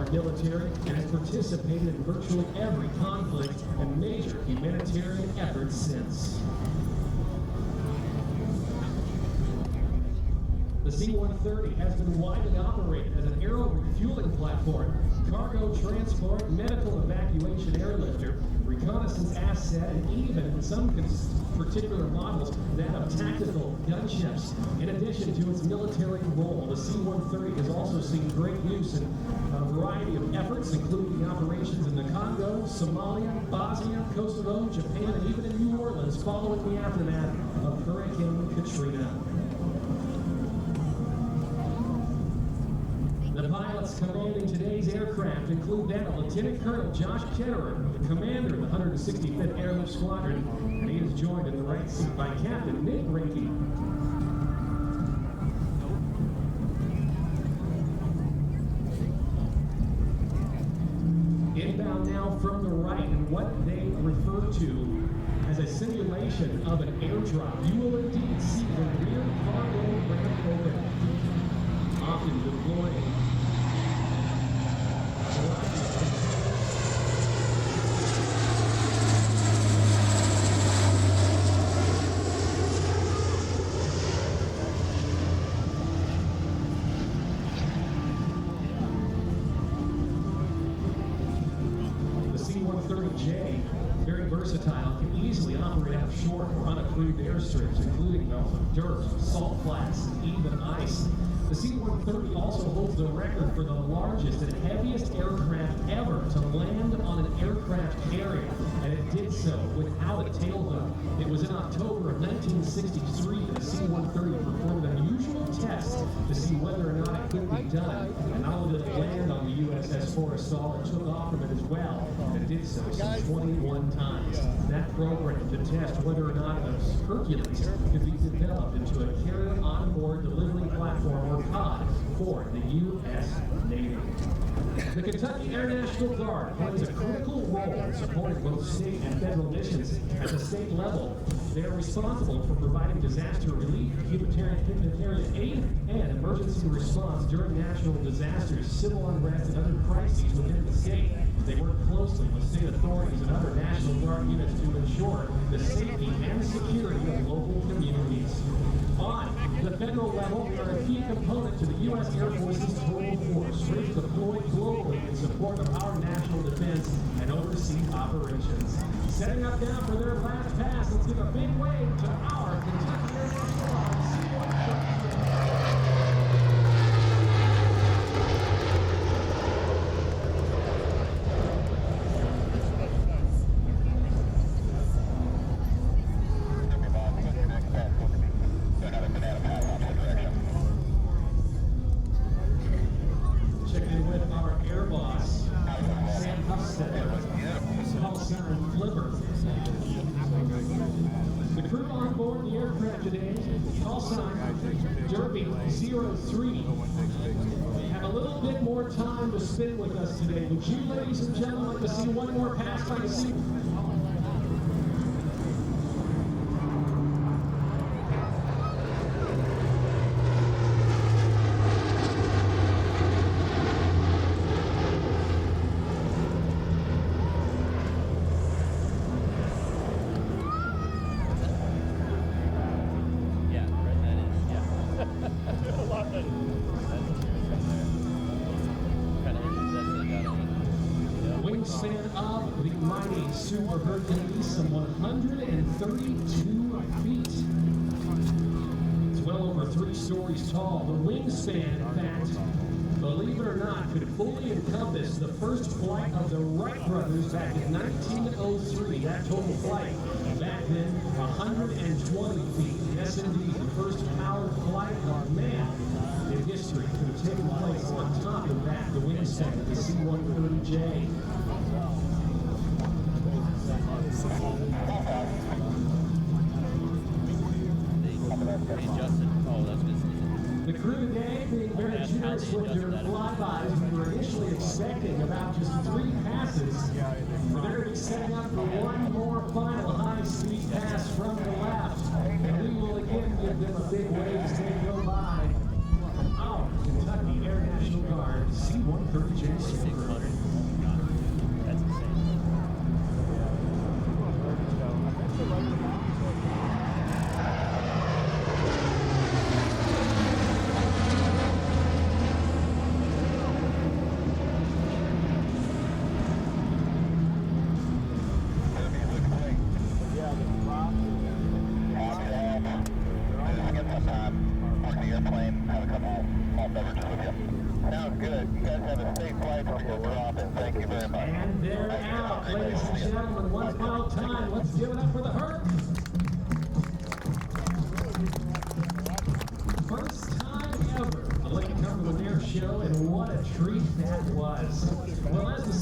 our military and has participated in virtually every conflict and major humanitarian effort since. The C-130 has been widely operated as an aero refueling platform, cargo transport, medical evacuation airlifter, reconnaissance asset, and even in some particular models that of tactical gunships. In addition to its military role, the C-130 has also seen great use in a variety of efforts, including operations in the Congo, Somalia, Bosnia, Kosovo, Japan, and even in New Orleans following the aftermath of Hurricane Katrina. The pilots commanding today's aircraft include that of Lieutenant Colonel Josh Ketterer, the commander of the 165th Airlift Squadron, and he is joined in the right seat by Captain Nick Ranke. Inbound now from the right, and what they refer to as a simulation of an airdrop. You will indeed see the rear cargo ramp open, often deploying the C-130J, very versatile, can easily operate out of short or unapproved airstrips, including dirt, salt flats, and even ice. The C-130 also holds the record for the largest and heaviest aircraft ever to land on an aircraft carrier, and it did so without a tailhook. It was in October of 1963 that the C-130 performed an unusual test to see whether or not it could be done, and not only did it land on the USS Forrestal, it took off from it as well, and it did so some 21 times. That program to test whether or not a Hercules could be developed into a carrier onboard delivery platform or COD for the U.S. Navy. The Kentucky Air National Guard plays a critical role in supporting both state and federal missions. At the state level, they are responsible for providing disaster relief, humanitarian aid, and emergency response during national disasters, civil unrest, and other crises within the state. They work closely with state authorities and other National Guard units to ensure the safety and security of local communities. On the federal level, we are a key component to the U.S. Air Force's total force, which is deployed globally in support of our national defense and overseas operations. Setting up now for their last pass, let's give a big wave to our Kentucky Air National C-130J. The crew on board the aircraft today, call sign Derby 03, have a little bit more time to spend with us today. Would you, ladies and gentlemen, like to see one more pass by the sea? Wingspan of the mighty Super Hercules, some 132 feet. It's well over 3 stories tall. The wingspan, in fact, believe it or not, could fully encompass the first flight of the Wright brothers back in 1903. That total flight back then, 120 feet. Yes, indeed, the first powered flight of man in history could have taken place on top of that, the wingspan of the C-130J. The crew today being very generous with their flybys. We were initially expecting about just 3 passes. We're going to be setting up for one more final high-speed pass from the left. And we will again give them a big wave as they go by from our Kentucky Air National Guard C-130. C-130J Super. That's insane. Sounds good. You guys have a safe flight from your profit. Thank you very much. And they're out, ladies and gentlemen. One final time. Let's give it up for the Herc. First time ever, the Lake Cumberland Airshow, and what a treat that was. Well, as the